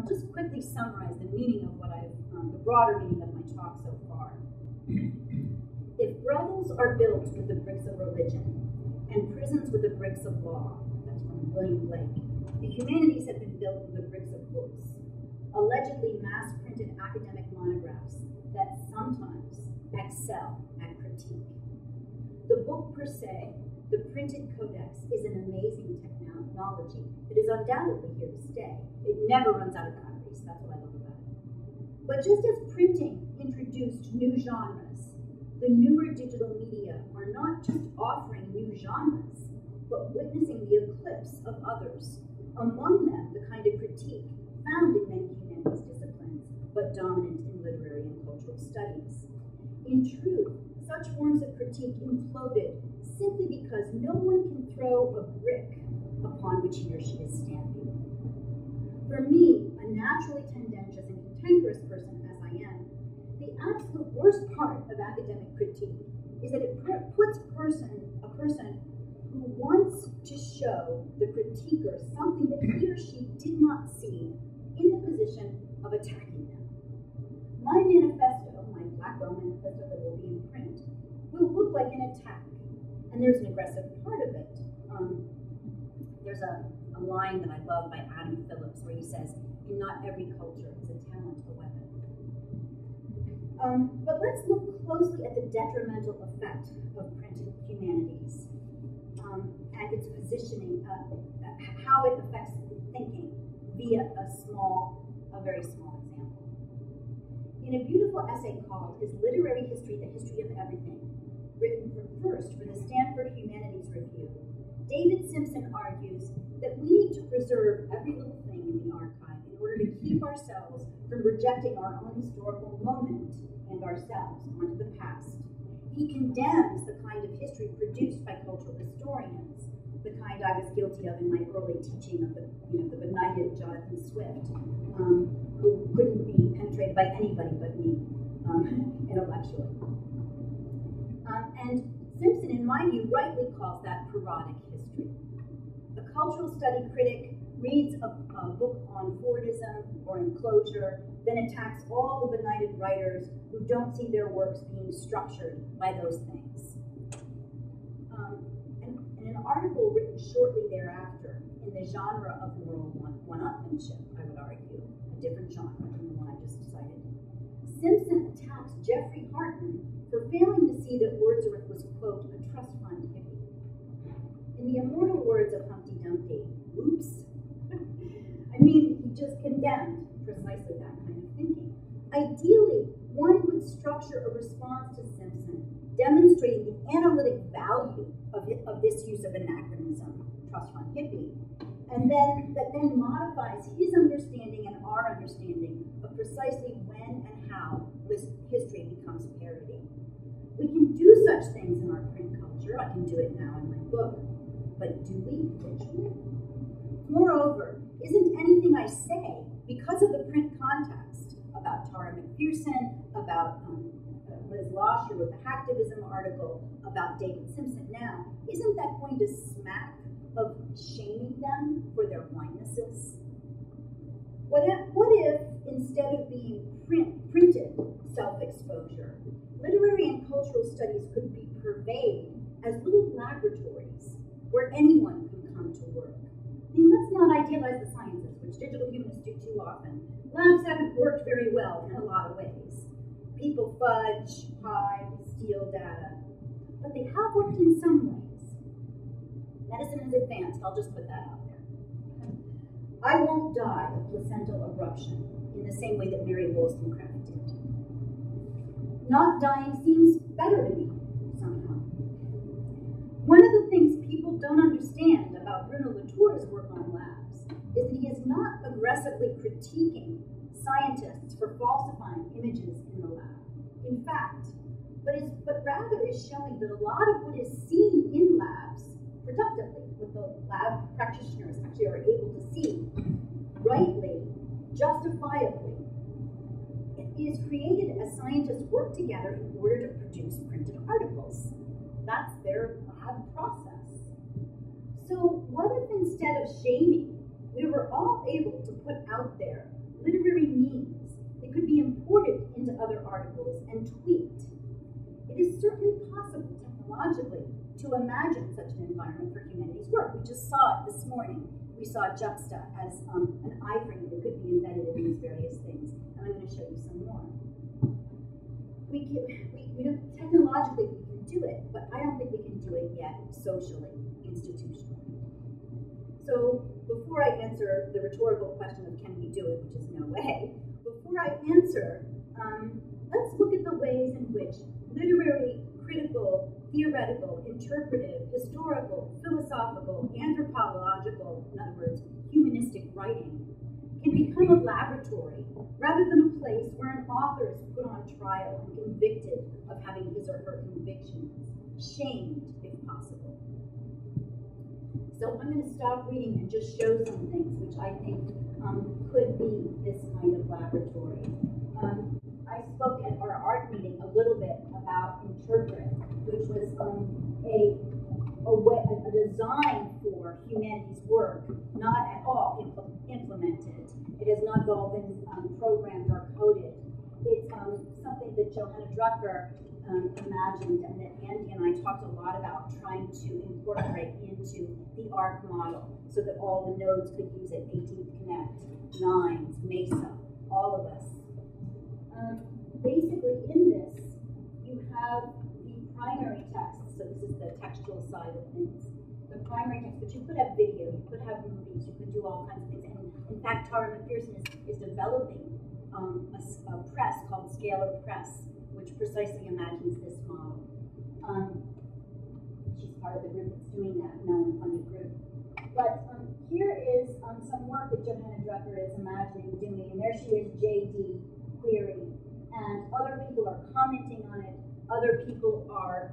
I'll just quickly summarize the meaning of what the broader meaning of my talk so far. If brothels are built with the bricks of religion, and prisons with the bricks of law, that's from William Blake, the humanities have been built with the bricks of books, allegedly mass-printed academic monographs that sometimes excel at critique. The book per se, the printed codex, is an amazing technology. It is undoubtedly here to stay. It never runs out of batteries. That's what I love about it. But just as printing introduced new genres, the newer digital media are not just offering new genres, but witnessing the eclipse of others, among them the kind of critique found in many humanities disciplines, but dominant in literary and cultural studies. In truth, such forms of critique imploded simply because no one can throw a brick upon which he or she is standing. For me, a naturally tendentious and cantankerous person as I am, the absolute worst part of academic critique is that it puts a person who wants to show the critiquer something that he or she did not see in the position of attacking them. My manifesto, my black belt manifesto that will be in print, will look like an attack. And there's an aggressive part of it. There's a line that I love by Adam Phillips where he says, "In not every culture is a talent a weapon." But let's look closely at the detrimental effect of printed humanities and its positioning, how it affects thinking via a very small example. In a beautiful essay called "Is Literary History the History of Everything?", written first for the Stanford Humanities Review, David Simpson argues that we need to preserve every little thing in the archive in order to keep ourselves from projecting our own historical moment and ourselves onto the past. He condemns the kind of history produced by cultural historians, the kind I was guilty of in my early teaching of the benighted Jonathan Swift, who couldn't be penetrated by anybody but me intellectually. And Simpson, in my view, rightly calls that parodic history. A cultural study critic reads a book on Fordism or enclosure, then attacks all the benighted writers who don't see their works being structured by those things. And an article written shortly thereafter in the genre of moral one-upmanship, I would argue, a different genre than the one I just cited, Simpson attacks Jeffrey Hartman for failing to see that Wordsworth was, quote, a trust fund hippie. In the immortal words of Humpty Dumpty, oops, I mean, he just condemned precisely that kind of thinking. Ideally, one would structure a response to Simpson, demonstrating the analytic value of this use of anachronism, trust fund hippie, and that then modifies his understanding and our understanding of precisely when and how this history becomes parody. We can do such things in our print culture. I can do it now in my book. But do we visually? Moreover, isn't anything I say, because of the print context, about Tara McPherson, about Liz Losh, who wrote the hacktivism article, about David Simpson now, isn't that going to smack of shaming them for their blindnesses? What if instead of being printed self-exposure, literary and cultural studies could be purveyed as little laboratories where anyone can come to work? I mean, let's not idealize the sciences, which digital humanists do too often. Labs haven't worked very well in a lot of ways. People fudge, hide, steal data, but they have worked in some ways. Medicine is advanced, I'll just put that out there. I won't die of placental abruption in the same way that Mary Wollstonecraft did. Not dying seems better to me, somehow. One of the things people don't understand about Bruno Latour's work on labs is that he is not aggressively critiquing scientists for falsifying images in the lab. In fact, but rather is showing that a lot of what is seen in labs productively, what the lab practitioners actually are able to see rightly, justifiably, is created as scientists work together in order to produce printed articles. That's their lab process. So what if instead of shaming, we were all able to put out there and tweaked. It is certainly possible technologically to imagine such an environment for humanities work. We just saw it this morning. We saw Juxta as an iframe that could be embedded in these various things, and I'm going to show you some more. Technologically we can do it, but I don't think we can do it yet socially, institutionally. So before I answer the rhetorical question of can we do it, which is no way, before I answer, let's look at the ways in which literary, critical, theoretical, interpretive, historical, philosophical, anthropological, in other words, humanistic writing can become a laboratory rather than a place where an author is put on trial and convicted of having his or her convictions, shamed if possible. So I'm going to stop reading and just show some things which I think could be this kind of laboratory. I spoke at our art meeting a little bit about Interpret, which was a design for humanities work, not at all implemented. It has not all been programmed or coded. It's something that Johanna Drucker imagined and that Andy and I talked a lot about trying to incorporate into the ARC model so that all the nodes could use it, 18th Connect, Nines, Mesa, all of us. Basically in this, you have the primary text, so this is the textual side of things. The primary text, but you could have video, you could have movies, you could do all kinds of things. And in fact, Tara McPherson is developing a press called Scalar Press, which precisely imagines this model. She's part of the group that's doing that, Mellon-funded group. But here is some work that Johanna Drucker is imagining doing, and there she is, JD query, and other people are commenting on it. Other people are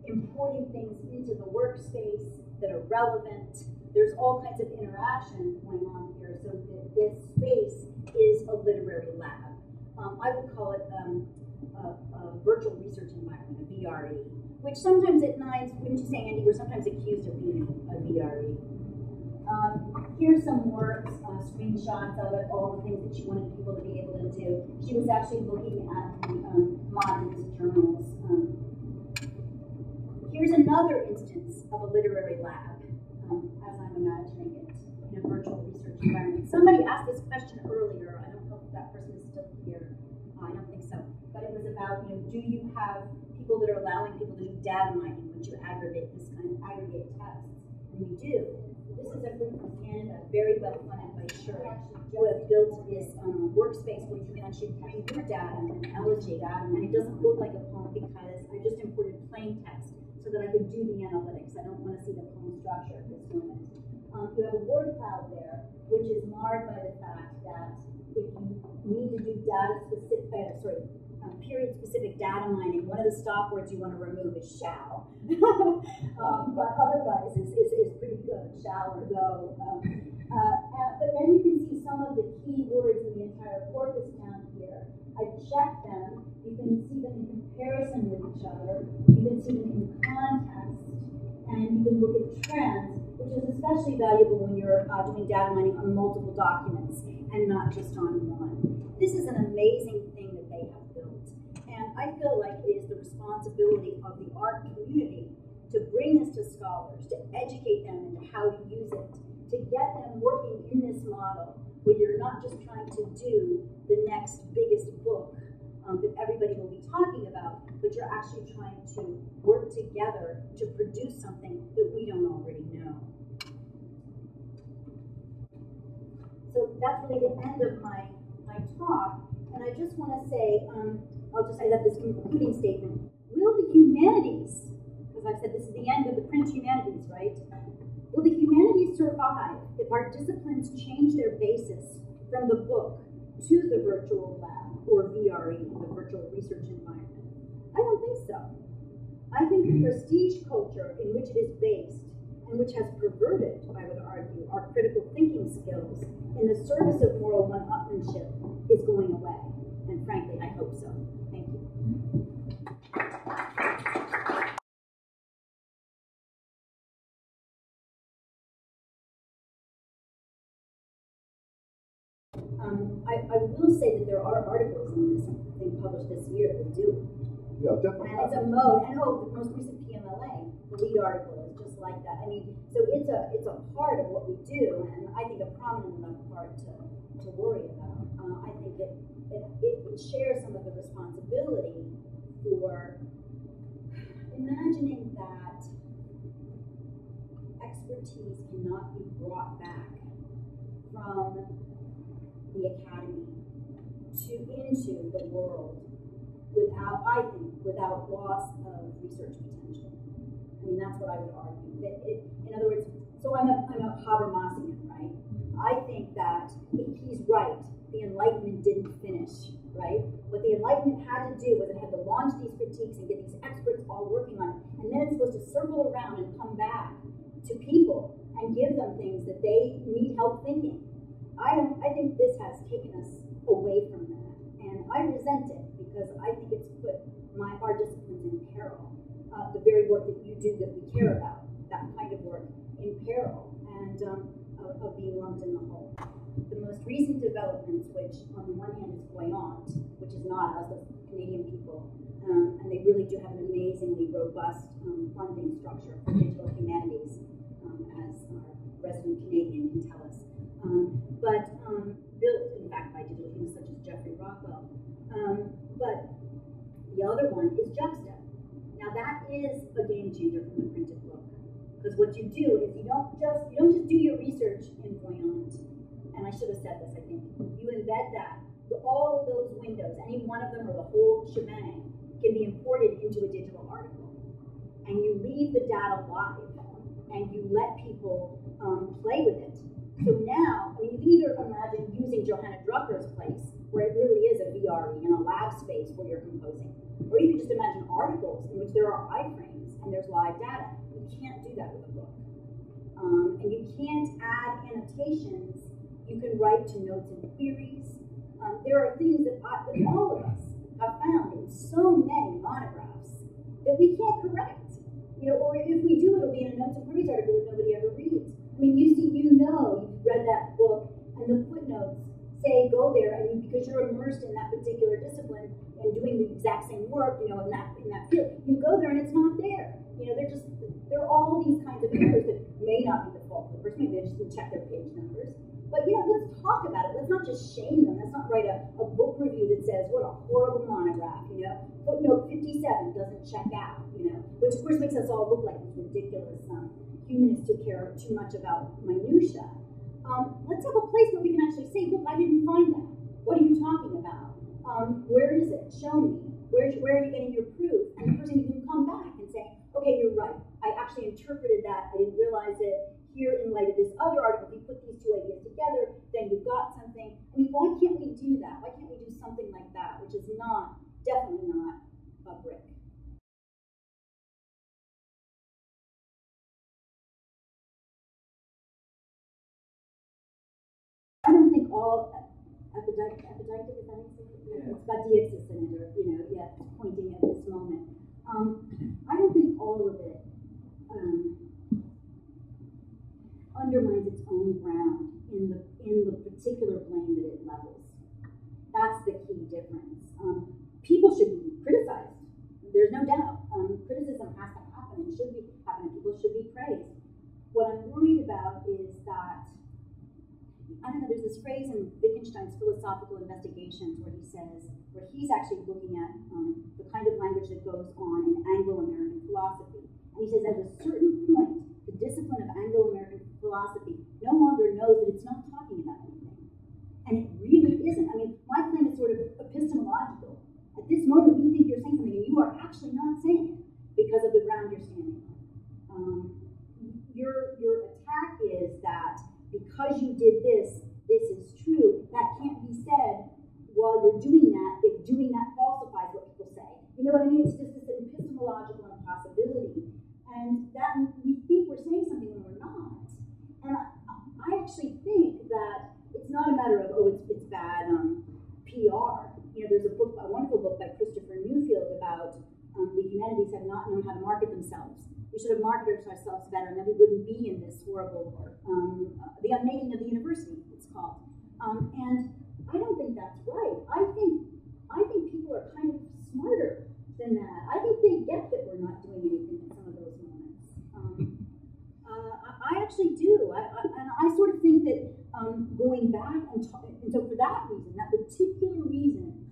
importing things into the workspace that are relevant. There's all kinds of interaction going on here, so that this space is a literary lab. I would call it a virtual research environment, a VRE, which sometimes at Nines, wouldn't you say, Andy, we're sometimes accused of being a VRE. Here's some more screenshots of it, all the things that she wanted people to be able to do. She was actually looking at the modernist journals. Here's another instance of a literary lab, as I'm imagining it, in a virtual research environment. Somebody asked this question earlier. I don't know if that person is still here. I don't think so. But it was about, do you have people that are allowing people to do data mining when you aggregate this kind of aggregate tests? And we do. This is a group from Canada, very well funded by Sure, who have built this workspace where you can actually bring your data and allocate data, and it doesn't look like a poem because I just imported plain text so that I could do the analytics. I don't want to see the poem structure at this moment. You have a word cloud there, which is marred by the fact that if you need to do period-specific data mining, one of the stop words you want to remove is shall. But otherwise, it's pretty good, shall or go. But then you can see some of the key words in the entire corpus down here. I've checked them. You can see them in comparison with each other. You can see them in context. And you can look at trends, which is especially valuable when you're doing data mining on multiple documents and not just on one. This is an amazing thing that they have built. And I feel like it is the responsibility of the art community to bring this to scholars, to educate them into how to use it, to get them working in this model where you're not just trying to do the next biggest book that everybody will be talking about, but you're actually trying to work together to produce something that we don't already know. So that's really the end of my talk, and I just want to say, I'll just say that this concluding statement, will the humanities, because I've said this is the end of the print humanities, right? Will the humanities survive if our disciplines change their basis from the book to the virtual lab, or VRE, the virtual research environment? I don't think so. I think the prestige culture in which it is based, and which has perverted, I would argue, our critical thinking skills in the service of moral one-upmanship is going away. And frankly, I hope so. Thank you. I will say that there are articles in this thing published this year that do it. Yeah, definitely. And it's a mode, and the most recent PMLA, the lead article is just like that. I mean, so it's a part of what we do, and I think a prominent enough part to worry about. I think it shares some of the responsibility for imagining that expertise cannot be brought back from the academy into the world without loss of research potential. I mean, that's what I would argue. That in other words, so I'm a Habermasian, right? I think that he's right. The Enlightenment didn't finish, right? What the Enlightenment had to do was it had to launch these critiques and get these experts all working on it, and then it's supposed to circle around and come back to people and give them things that they need help thinking. I think this has taken us away from that, and I resent it because I think it's put our disciplines in peril. The very work that you do that we care about, that kind of work, in peril, and of being lumped in the hole. The most recent developments, which on the one hand is buoyant, which is not us, the Canadian people, and they really do have an amazingly robust funding structure for digital humanities, as our resident Canadian can tell us. But built, in fact, by digital humanists such as Jeffrey Rockwell. But the other one is Juxta. Now that is a game changer from the printed book, because what you do is you don't just do your research in Buoyant. And I should have said this, I think. You embed that. All of those windows, any one of them or the whole shebang, can be imported into a digital article. And you leave the data live, and you let people play with it. So now, I mean, you can either imagine using Johanna Drucker's place, where it really is a VRE in a lab space where you're composing. Or you can just imagine articles in which there are iframes and there's live data. You can't do that with a book. And you can't add annotations. You can write to notes and queries. There are things that all of us have found in so many monographs that we can't correct. Or if we do, it'll be in a notes and queries article that nobody ever reads. I mean, you've read that book, and the footnotes say go there, and because you're immersed in that particular discipline and doing the exact same work, in that field, you go there and it's not there. There are all these kinds of errors that may not be the fault of the person. Maybe they just didn't check their page numbers. But let's talk about it. Let's not just shame them. Let's not write a book review that says what a horrible monograph. Footnote 57 doesn't check out. Which of course makes us all look like these ridiculous humanists who care too much about minutia. Let's have a place where we can actually say, look, I didn't find that. What are you talking about? Where is it? Show me. Where are you getting your proof? And the person can come back and say, okay, you're right. I actually interpreted that. I didn't realize it. Here, in light of this other article, if you put these two ideas together, then you've got something. I mean, why can't we do that? Why can't we do something like that, which is definitely not a brick? I don't think all epididic, is that how you say it? Yeah. It's got DXs in it, or, pointing at this moment. I don't think all of it undermines its own ground in the particular blame that it levels. That's the key difference. People should be criticized. There's no doubt. Criticism has to happen and should be happening. People should be praised. What I'm worried about is that, there's this phrase in Wittgenstein's Philosophical Investigations where he's actually looking at the kind of language that goes on in Anglo-American philosophy. And he says at a certain point, the discipline of Anglo-American philosophy no longer knows that it's not talking about anything. And it really isn't. I mean, my claim is sort of epistemological. At this moment, you think you're saying something, and you are actually not saying it because of the ground you're standing on. Your attack is that because you did this is true. That can't be said while you're doing that, if doing that falsifies what people say. You know what I mean? It's just this epistemological impossibility. And that we think we're saying something when we're not. And I actually think that it's not a matter of, it's bad PR. There's a wonderful book by Christopher Newfield about the humanities have not known how to market themselves. We should have marketed ourselves better, and then we wouldn't be in this horrible, the unmaking of the university, it's called. And I don't think that's right. I think people are kind of smarter than that. I think they get that we're not doing anything in some of those moments. I actually do. And I sort of think that going back and so for that reason, that particular reason,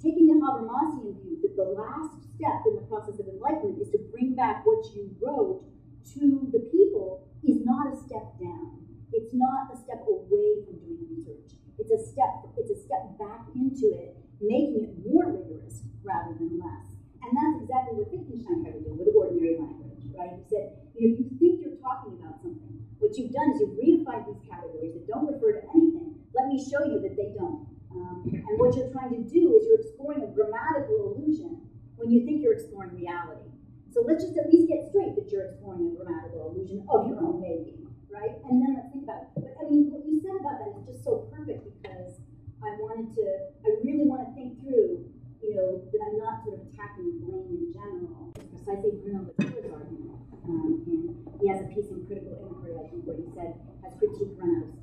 taking the Habermasian view that the last step in the process of enlightenment is to bring back what you wrote to the people is not a step down. It's not a step away from doing research. It's a step back into it, making it more rigorous rather than less. And that's exactly what Wittgenstein tried to do with ordinary language, right? He said, if you think you're talking about something, what you've done is you've reified these categories that don't refer to anything. Let me show you that they don't. And what you're trying to do is you're exploring a grammatical illusion when you think you're exploring reality. So let's just at least get straight that you're exploring a grammatical illusion of your own making, right? And then let's think about it. But I mean, what you said about that is just so perfect because I really want to think through, that I'm not sort of attacking blame in general. It's precisely Bruno Latour's argument. And he has a piece in Critical Inquiry, I think, where he said, has critique run out of